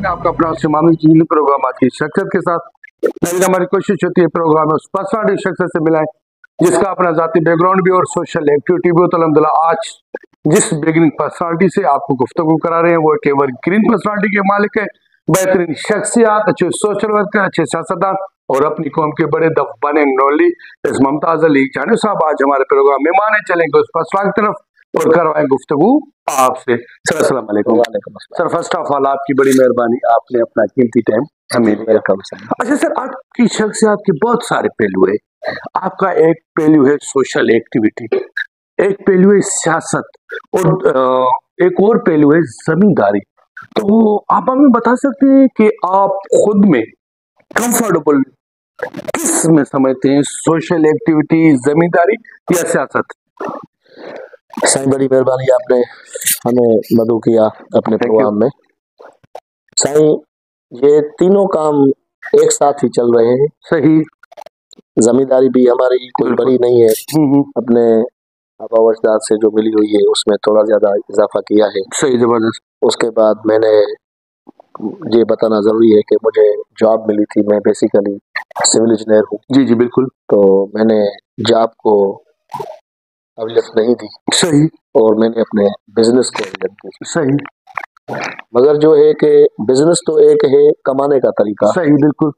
मैं आपका अपना मामूली चीनी प्रोग्राम आज की शख्सियत के साथ। लेकिन हमारी कोशिश होती है प्रोग्राम में उस पर्सनालिटी शख्सियत से मिलाएं जिसका अपना जाती बैकग्राउंड भी और सोशल एक्टिविटी भी हो। तो अल्हम्दुलिल्लाह आज जिस बिगिनिंग पर्सनालिटी से आपको गुफ्तगू करा रहे हैं वो एक एवरग्रीन पर्सनालिटी के मालिक है, बेहतरीन शख्सियत, अच्छे सोशल वर्कर, अच्छे सियासतदान और अपनी कौम के बड़े द वन एंड ओनली इस मुमताज अली चानू साहब आज हमारे प्रोग्राम में माने चलेंगे उस पर्सनालिटी की तरफ और करवाएं गुफ्तगू आपसे। सर अस्सलाम वालेकुम। सर फर्स्ट ऑफ ऑल आपकी बड़ी मेहरबानी, आपने अपना कीमती टाइम हमें दिया। अच्छा सर, आपकी शख्सियत के बहुत सारे पहलू है। आपका एक पहलू है सोशल एक्टिविटी, एक पहलू है सियासत और एक और पहलू है जमींदारी। तो आप हमें बता सकते हैं कि आप खुद में कंफर्टेबल किस में समझते हैं, सोशल एक्टिविटी, जमींदारी या सियासत? साईं बड़ी मेहरबानी, आपने हमें मदऊ किया अपने प्रोग्राम में। साईं ये तीनों काम एक साथ ही चल रहे हैं। सही। जमींदारी भी हमारी कोई बड़ी नहीं है, अपने आबा अजदाद से जो मिली हुई है उसमें थोड़ा ज्यादा इजाफा किया है। सही, जबरदस्त। उसके बाद मैंने ये बताना जरूरी है कि मुझे जॉब मिली थी। मैं बेसिकली सिविल इंजीनियर हूँ। जी जी बिल्कुल। तो मैंने जॉब को अहमियत नहीं दी। सही। और मैंने अपने बिजनेस को अहमियत दी। सही। मगर जो है कि बिजनेस तो एक है कमाने का तरीका। सही, बिल्कुल।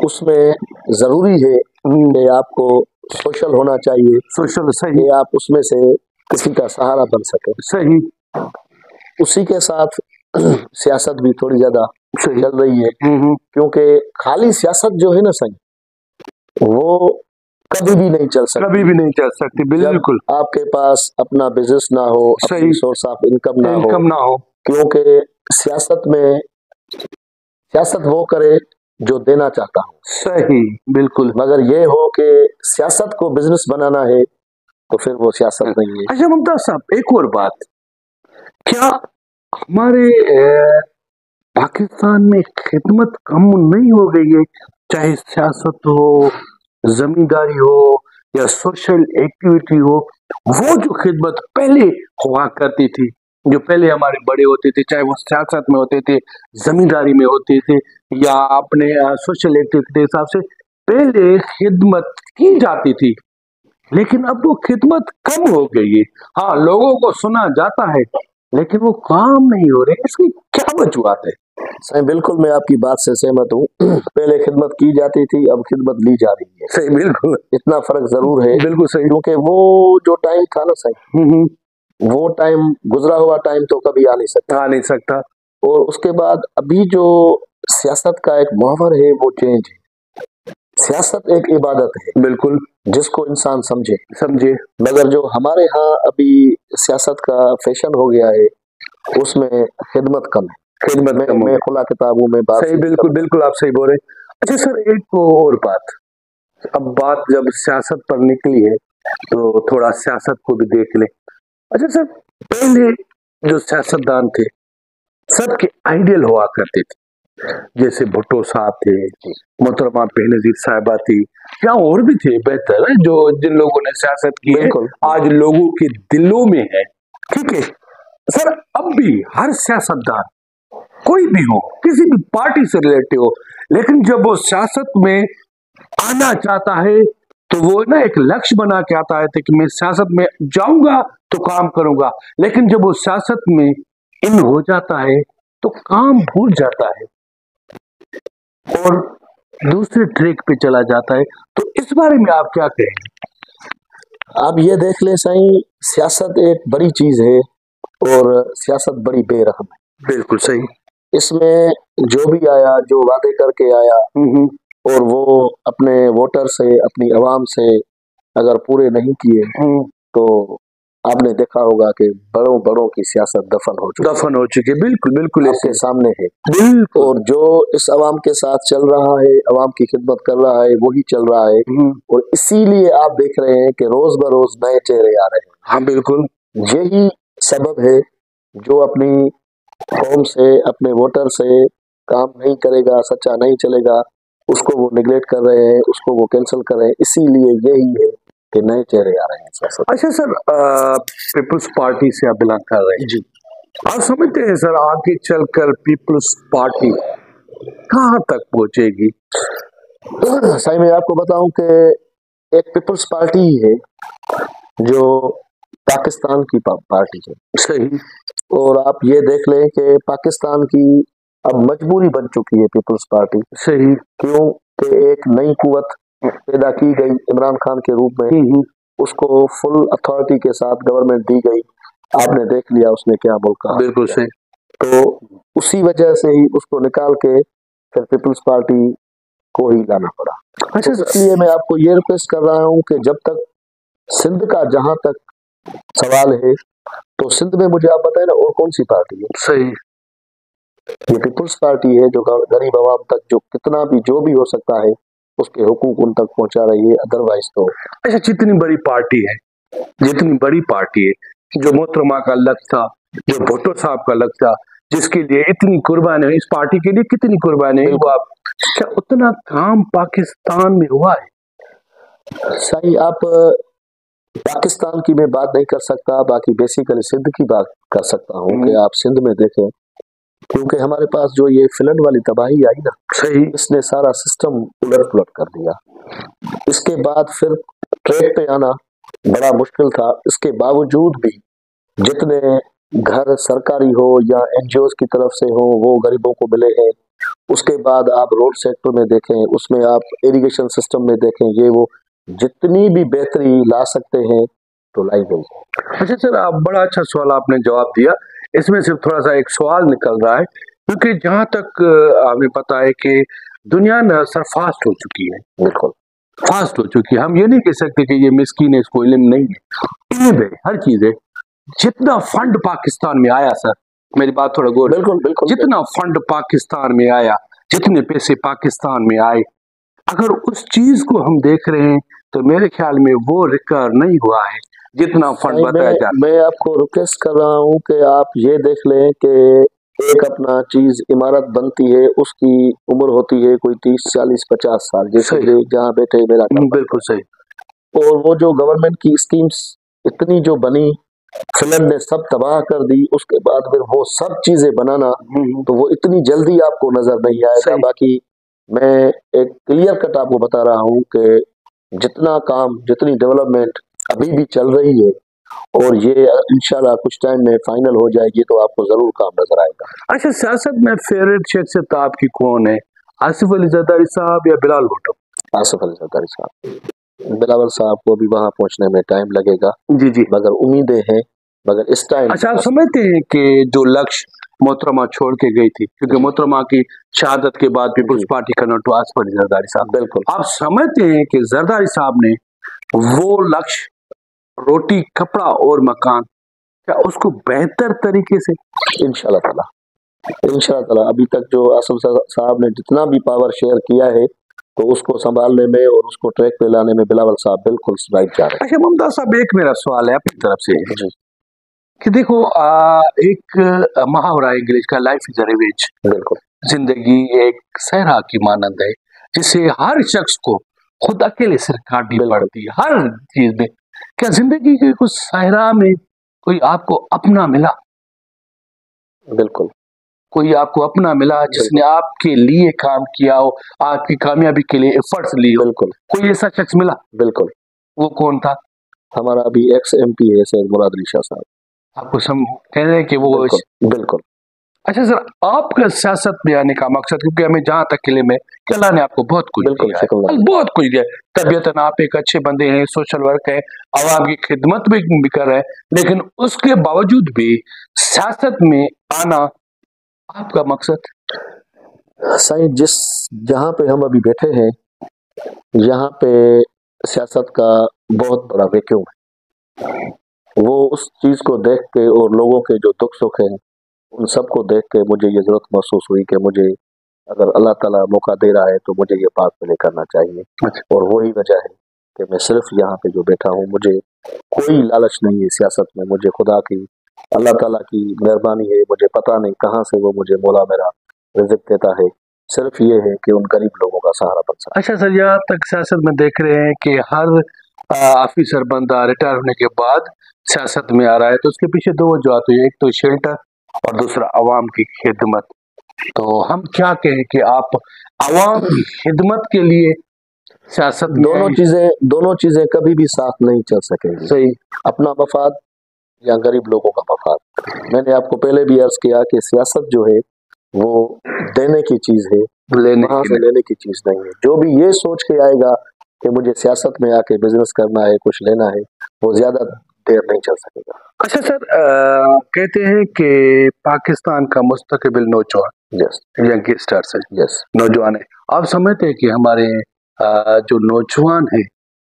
उसमें जरूरी है कि आपको सोशल होना चाहिए। सोशल, सही। कि आप उसमें से किसी का सहारा बन सके। सही। उसी के साथ सियासत भी थोड़ी ज्यादा चल रही है, क्योंकि खाली सियासत जो है ना सही, वो कभी भी नहीं चल सकती। कभी भी नहीं चल सकती, बिल्कुल। आपके पास अपना बिजनेस ना हो, अपनी सोर्स ऑफ इनकम ना हो, क्योंकि सियासत में सियासत वो करे जो देना चाहता हो। सही, बिल्कुल। मगर ये हो कि सियासत को बिजनेस बनाना है तो फिर वो सियासत नहीं है। अच्छा मुमताज साहब, एक और बात, क्या हमारे पाकिस्तान में खिदमत कम नहीं हो गई है? चाहे सियासत हो, जमींदारी हो या सोशल एक्टिविटी हो, वो जो खिदमत पहले हुआ करती थी, जो पहले हमारे बड़े होते थे, चाहे वो सियासत में होते थे, जमींदारी में होते थे या अपने सोशल एक्टिविटी के हिसाब से पहले खिदमत की जाती थी, लेकिन अब वो खिदमत कम हो गई है। हाँ, लोगों को सुना जाता है लेकिन वो काम नहीं हो रहे, इसकी क्या वजूहत है? सही, बिल्कुल मैं आपकी बात से सहमत हूँ। पहले खिदमत की जाती थी, अब खिदमत ली जा रही है। सही, बिल्कुल। इतना फर्क जरूर है। बिल्कुल सही। क्योंकि वो जो टाइम था ना सही, वो टाइम गुजरा हुआ टाइम तो कभी आ नहीं सकता। और उसके बाद अभी जो सियासत का एक मुहावर है वो चेंज है। सियासत एक इबादत है, बिल्कुल, जिसको इंसान समझे। मगर जो हमारे यहाँ अभी सियासत का फैशन हो गया है उसमें खिदमत कम है। खिदमत में खुला किताबों में बात। सही, बिल्कुल बिल्कुल, आप सही बोल रहे हैं। अच्छा सर, एक और बात, अब बात जब सियासत पर निकली है तो थोड़ा सियासत को भी देख ले। अच्छा सर, पहले जो सियासतदान थे सबके आइडियल हुआ करते थे, जैसे भुट्टो साहब थे, मोहतरमा बेनजीर साहिबा थी, या और भी थे बेहतर है जो जिन लोगों ने सियासत की है, आज लोगों के दिलों में है। ठीक है सर, अब भी हर सियासतदान कोई भी हो, किसी भी पार्टी से रिलेटेड हो, लेकिन जब वो सियासत में आना चाहता है तो वो ना एक लक्ष्य बना के आता है कि मैं सियासत में जाऊंगा तो काम करूंगा, लेकिन जब वो सियासत में इन हो जाता है तो काम भूल जाता है और दूसरे ट्रैक पे चला जाता है। तो इस बारे में आप क्या कहेंगे? आप ये देख ले साईं, सियासत एक बड़ी चीज है और सियासत बड़ी बेरहम है। बिल्कुल सही। इसमें जो भी आया, जो वादे करके आया और वो अपने वोटर से, अपनी आवाम से अगर पूरे नहीं किए तो आपने देखा होगा कि बड़ों की सियासत दफन हो चुकी। बिल्कुल बिल्कुल आपके सामने है। बिल्कुल। और जो इस आवाम के साथ चल रहा है, आवाम की खिदमत कर रहा है, वही चल रहा है। और इसीलिए आप देख रहे हैं कि रोज बरोज नए चेहरे आ रहे हैं। हाँ बिल्कुल, यही सबब है। जो अपनी कौम से, अपने वोटर से काम नहीं करेगा, सच्चा नहीं चलेगा, उसको वो निगलेक्ट कर रहे हैं, उसको वो कैंसिल कर रहे हैं। इसीलिए यही है कि नए चेहरे आ रहे हैं। अच्छा सर, पीपुल्स पार्टी से आप बिलोंग कर रहे हैं जी, आप समझते हैं सर आगे चलकर पीपल्स पार्टी कहाँ तक पहुंचेगी? सही में आपको बताऊं कि एक पीपल्स पार्टी ही है जो पाकिस्तान की पार्टी है। सही। और आप ये देख लें कि पाकिस्तान की अब मजबूरी बन चुकी है पीपल्स पार्टी। सही। क्यों कि एक नई कुव्वत पैदा की गई इमरान खान के रूप में, उसको फुल अथॉरिटी के साथ गवर्नमेंट दी गई। आपने देख लिया उसने क्या मुल्क का। बिल्कुल सही। तो उसी वजह से ही उसको निकाल के फिर पीपल्स पार्टी को ही लाना पड़ा। अच्छा तो इसलिए मैं आपको ये रिक्वेस्ट कर रहा हूँ कि जब तक सिंध का जहां तक सवाल है, तो सिंध में मुझे आप बताएं ना और कौन सी पार्टी है? सही। ये पीपल्स पार्टी है जो गरीब आवाम तक जो कितना भी जो भी हो सकता है उसके हुकूक उन तक पहुंचा रही है। अदरवाइज तो अच्छा, जितनी बड़ी पार्टी है, जितनी बड़ी पार्टी है, जो मोहतरमा का लग था, जो भुट्टो साहब का लग था, जिसके लिए इतनी कुर्बानी हुई, इस पार्टी के लिए कितनी कुर्बानी हुई, वो आप क्या उतना काम पाकिस्तान में हुआ है? सही। आप पाकिस्तान की मैं बात नहीं कर सकता, बाकी बेसिकली सिंध की बात कर सकता हूँ कि आप सिंध में देखें, क्योंकि हमारे पास जो ये फ्लड वाली तबाही आई ना, सही। इसने सारा सिस्टम उलट पुलट कर दिया। इसके बाद फिर ट्रैक पे आना बड़ा मुश्किल था। इसके बावजूद भी जितने घर सरकारी हो या एनजीओ की तरफ से हो वो गरीबों को मिले हैं। उसके बाद आप रोड सेक्टर में देखें, उसमें आप इरिगेशन सिस्टम में देखें, ये वो जितनी भी बेहतरी ला सकते हैं तो लाई गई है। अच्छा सर, आप बड़ा अच्छा सवाल आपने जवाब दिया। इसमें सिर्फ थोड़ा सा एक सवाल निकल रहा है, क्योंकि जहां तक हमें पता है कि दुनिया में असर फास्ट हो चुकी है, बिल्कुल फास्ट हो चुकी है। हम ये नहीं कह सकते कि ये मिस्कीन है, इसको इल्म नहीं है, इल्म है, हर चीज है। जितना फंड पाकिस्तान में आया सर, मेरी बात थोड़ा गौर, बिल्कुल बिल्कुल जितना फंड पाकिस्तान में आया, जितने पैसे पाकिस्तान में आए, अगर उस चीज को हम देख रहे हैं तो मेरे ख्याल में वो रिकवर नहीं हुआ है जितना फंड बताया जा रहा है। मैं आपको रिक्वेस्ट कर रहा हूँ कि आप ये देख लें कि एक अपना चीज इमारत बनती है, उसकी उम्र होती है कोई 30 40 50 साल, जैसे जहाँ बैठे मेरा बिल्कुल सही। और वो जो गवर्नमेंट की स्कीम्स इतनी जो बनी, फ्लड ने सब तबाह कर दी। उसके बाद फिर वो सब चीजें बनाना तो वो इतनी जल्दी आपको नजर नहीं आएगा। बाकी मैं एक क्लियर कट आपको बता रहा हूँ कि जितना काम, जितनी डेवलपमेंट अभी भी चल रही है और ये इंशाल्लाह कुछ टाइम में फाइनल हो जाएगी, तो आपको जरूर काम नजर आएगा। अच्छा, सियासत में फेवरेट शख्सियत आपकी कौन है? आसिफ अली जरदारी साहब या बिलावल भुट्टो? आसिफ अली जरदारी साहब। बिलावल साहब को भी वहां पहुंचने में टाइम लगेगा, जी जी, मगर उम्मीदें हैं, मगर इस टाइम। अच्छा, आप समझते हैं कि जो लक्ष्य मोहतरमा छोड़ के गई थी, क्योंकि मोहतरमा की शहादत के बाद पीपल्स पार्टी का नोट आसिफ अली जरदारी साहब, बिल्कुल आप समझते हैं कि जरदारी साहब ने वो लक्ष्य, रोटी कपड़ा और मकान, क्या उसको बेहतर तरीके से? इंशाल्लाह ताला अभी तक जो आसिफ साहब ने जितना भी पावर शेयर किया है, तो उसको संभालने में और उसको ट्रैक पे लाने में बिलावल साहब बिल्कुल राइट जा रहे हैं। अच्छा मुमताज साहब, एक मेरा सवाल है अपनी तरफ से जी कि देखो, एक मुहावरा इंग्लिश का, लाइफ इज अ रिवेंज, बिल्कुल। जिंदगी एक सहरा की मानंद है, जिसे हर शख्स को खुद अकेले सिर काटनी पड़ती है हर चीज में। क्या जिंदगी के कुछ सहरा में कोई आपको अपना मिला? बिल्कुल कोई आपको अपना मिला जिसने आपके लिए काम किया हो, आपकी कामयाबी के लिए एफर्ट्स लिए हो? बिल्कुल कोई ऐसा शख्स मिला? बिल्कुल। वो कौन था? हमारा अभी एक्स MP है सैयद मुराद अली शाह साहब। आपको सम कह रहे हैं कि वो बिल्कुल। अच्छा सर, आपका सियासत में आने का मकसद, क्योंकि हमें जहां तक के लिए में कि अल्लाह ने आपको बहुत कुछ दिया है, बहुत कुछ दिया है, तबीयतन आप एक अच्छे बंदे हैं, सोशल वर्क है, आवाम की खिदमत भी कर रहे हैं, लेकिन उसके बावजूद भी सियासत में आना आपका मकसद? सही, जिस जहाँ पे हम अभी बैठे हैं, यहाँ पे सियासत का बहुत बड़ा वैक्यूम है। वो उस चीज को देख के और लोगों के जो दुख सुख है उन सबको देख के मुझे ये जरूरत महसूस हुई कि मुझे, अगर अल्लाह ताला मौका दे रहा है तो मुझे ये बात प्ले करना चाहिए। और वही वजह है कि मैं सिर्फ यहाँ पे जो बैठा हूँ, मुझे कोई लालच नहीं है सियासत में। मुझे खुदा की, अल्लाह ताला की मेहरबानी है, मुझे पता नहीं कहाँ से वो मुझे मौला मेरा रिज़्क देता है। सिर्फ ये है कि उन गरीब लोगों का सहारा बन सकता। अच्छा सर, यहाँ तक सियासत में देख रहे हैं कि हर ऑफिसर बंदा रिटायर होने के बाद सियासत में आ रहा है, तो उसके पीछे दो वजह आती है। एक तो शेल्टर, और दूसरा अवाम की खिदमत। तो हम क्या कहें कि आप अवाम की खिदमत के लिए सियासत में दोनों चीजें कभी भी साथ नहीं चल सकेंगी। सही। अपना मफाद या गरीब लोगों का मफाद। मैंने आपको पहले भी अर्ज किया कि सियासत जो है वो देने की चीज है, वहां से लेने की चीज नहीं है। जो भी ये सोच के आएगा कि मुझे सियासत में आके बिजनेस करना है, कुछ लेना है, वो ज्यादा देर नहीं चल सकेगा। अच्छा सर, कहते हैं कि पाकिस्तान का मुस्तकबिल नौजवान, यस, यंगस्टर्स है, यस, नौजवान है। आप समझते हैं कि हमारे जो नौजवान है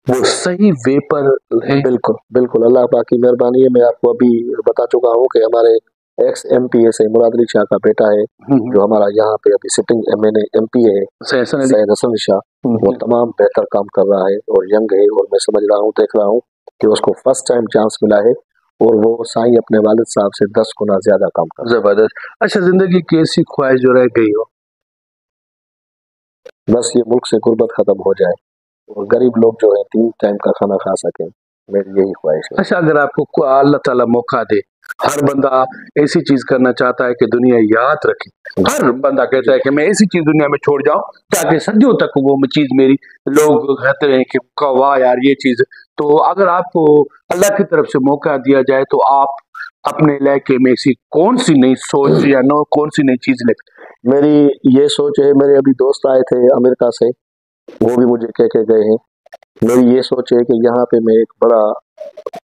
वो सही वे पर है? बिल्कुल बिल्कुल, अल्लाह पाक की मेहरबानी है। मैं आपको अभी बता चुका हूँ कि हमारे एक्स MP से मुराद अली शाह का बेटा है, जो हमारा यहाँ पे अभी सिटिंग MP है, सैयद हसन शाह, वो तमाम बेहतर काम कर रहा है और यंग है। और मैं समझ रहा हूँ, देख रहा हूँ कि उसको फर्स्ट टाइम चांस मिला है और वो साईं अपने वालिद साहब से 10 गुना ज्यादा काम कर रहा है। जबरदस्त। अच्छा, जिंदगी की ऐसी ख्वाहिश जो रह गई हो? बस ये मुल्क से गुर्बत खत्म हो जाए और गरीब लोग जो है 3 टाइम का खाना खा सकें, मेरी यही ख्वाहिश है। अच्छा, अगर आपको अल्लाह ताला मौका दे, हर बंदा ऐसी चीज करना चाहता है कि दुनिया याद रखे। हर बंदा कहता है कि मैं ऐसी चीज दुनिया में छोड़ जाऊं ताकि सदियों तक वो चीज मेरी लोग कहते रहे कि वाह यार ये चीज। तो अगर आपको अल्लाह की तरफ से मौका दिया जाए तो आप अपने इलाके में ऐसी कौन सी नई सोच या कौन सी नई चीज ले? मेरी ये सोच है, मेरे अभी दोस्त आए थे अमेरिका से, वो भी मुझे कह के गए हैं। मेरी ये सोच है कि यहाँ पे मैं एक बड़ा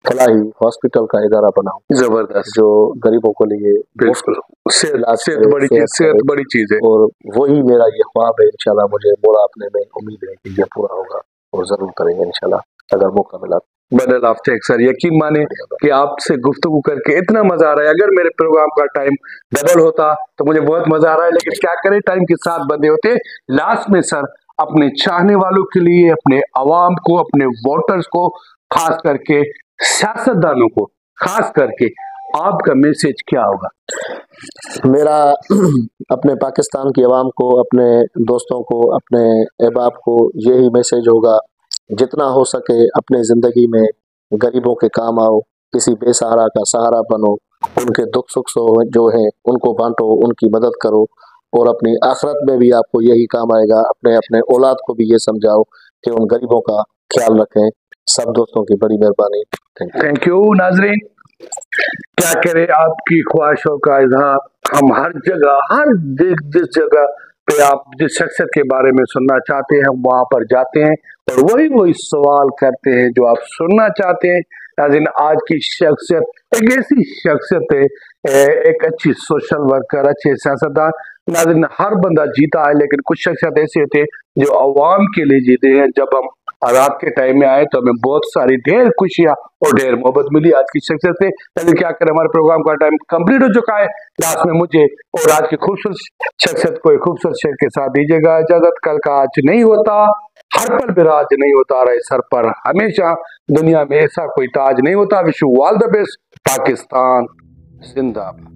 फलाही हॉस्पिटल का इदारा बनाऊं, जबरदस्त, जो गरीबों को लिए बिल्कुल सेहत बड़ी चीज है। और वही मेरा ये ख्वाब है। इंशाल्लाह मुझे बुढ़ा अपने में उम्मीद है कि ये पूरा होगा और जरूर करेंगे इंशाल्लाह अगर मौका मिला। बदल आफ्ते सर, यकीन माने कि आपसे गुफ्तगू करके इतना मजा आ रहा है। अगर मेरे प्रोग्राम का टाइम डबल होता तो मुझे बहुत मजा आ रहा है, लेकिन क्या करें, टाइम के साथ बंधे होते। लास्ट में सर, अपने चाहने वालों के लिए, अपने अवाम को, अपने वोटर्स को, खास करके सियासतदानों को, खास करके आपका मैसेज क्या होगा? मेरा अपने पाकिस्तान की आवाम को, अपने दोस्तों को, अपने अहबाब को यही मैसेज होगा, जितना हो सके अपने ज़िंदगी में गरीबों के काम आओ, किसी बेसहारा का सहारा बनो, उनके दुख सुख जो है उनको बांटो, उनकी मदद करो और अपनी आखिरत में भी आपको यही काम आएगा। अपने अपने औलाद को भी ये समझाओ कि उन गरीबों का ख्याल रखें। सब दोस्तों की बड़ी मेहरबानी। थैंक यू नाजरीन। क्या करें, आपकी ख्वाहिशों का इजहार हम हर जगह, हर जिस जगह पे आप जिस शख्सियत के बारे में सुनना चाहते हैं हम वहां पर जाते हैं और वही सवाल करते हैं जो आप सुनना चाहते हैं। नाज़रीन, आज की शख्सियत एक ऐसी शख्सियत है, एक अच्छी सोशल वर्कर, अच्छे सियासतदान। नाज़रीन, हर बंदा जीता है, लेकिन कुछ शख्सियत ऐसे होते हैं जो अवाम के लिए जीते हैं। जब हम रात के टाइम में आए तो हमें बहुत सारी ढेर खुशियां और ढेर मोहब्बत मिली आज की शख्सियत से। लेकिन क्या करें, हमारे प्रोग्राम का टाइम कंप्लीट हो चुका है। लास्ट में मुझे और आज की खूबसूरत शख्सियत को एक खूबसूरत शेर के साथ दीजिएगा इजाजत। कल का आज नहीं होता, हर पल बिराज नहीं होता, रहे सर पर हमेशा, दुनिया में ऐसा कोई ताज नहीं होता। Wish you all the best. Pakistan जिंदाबाद।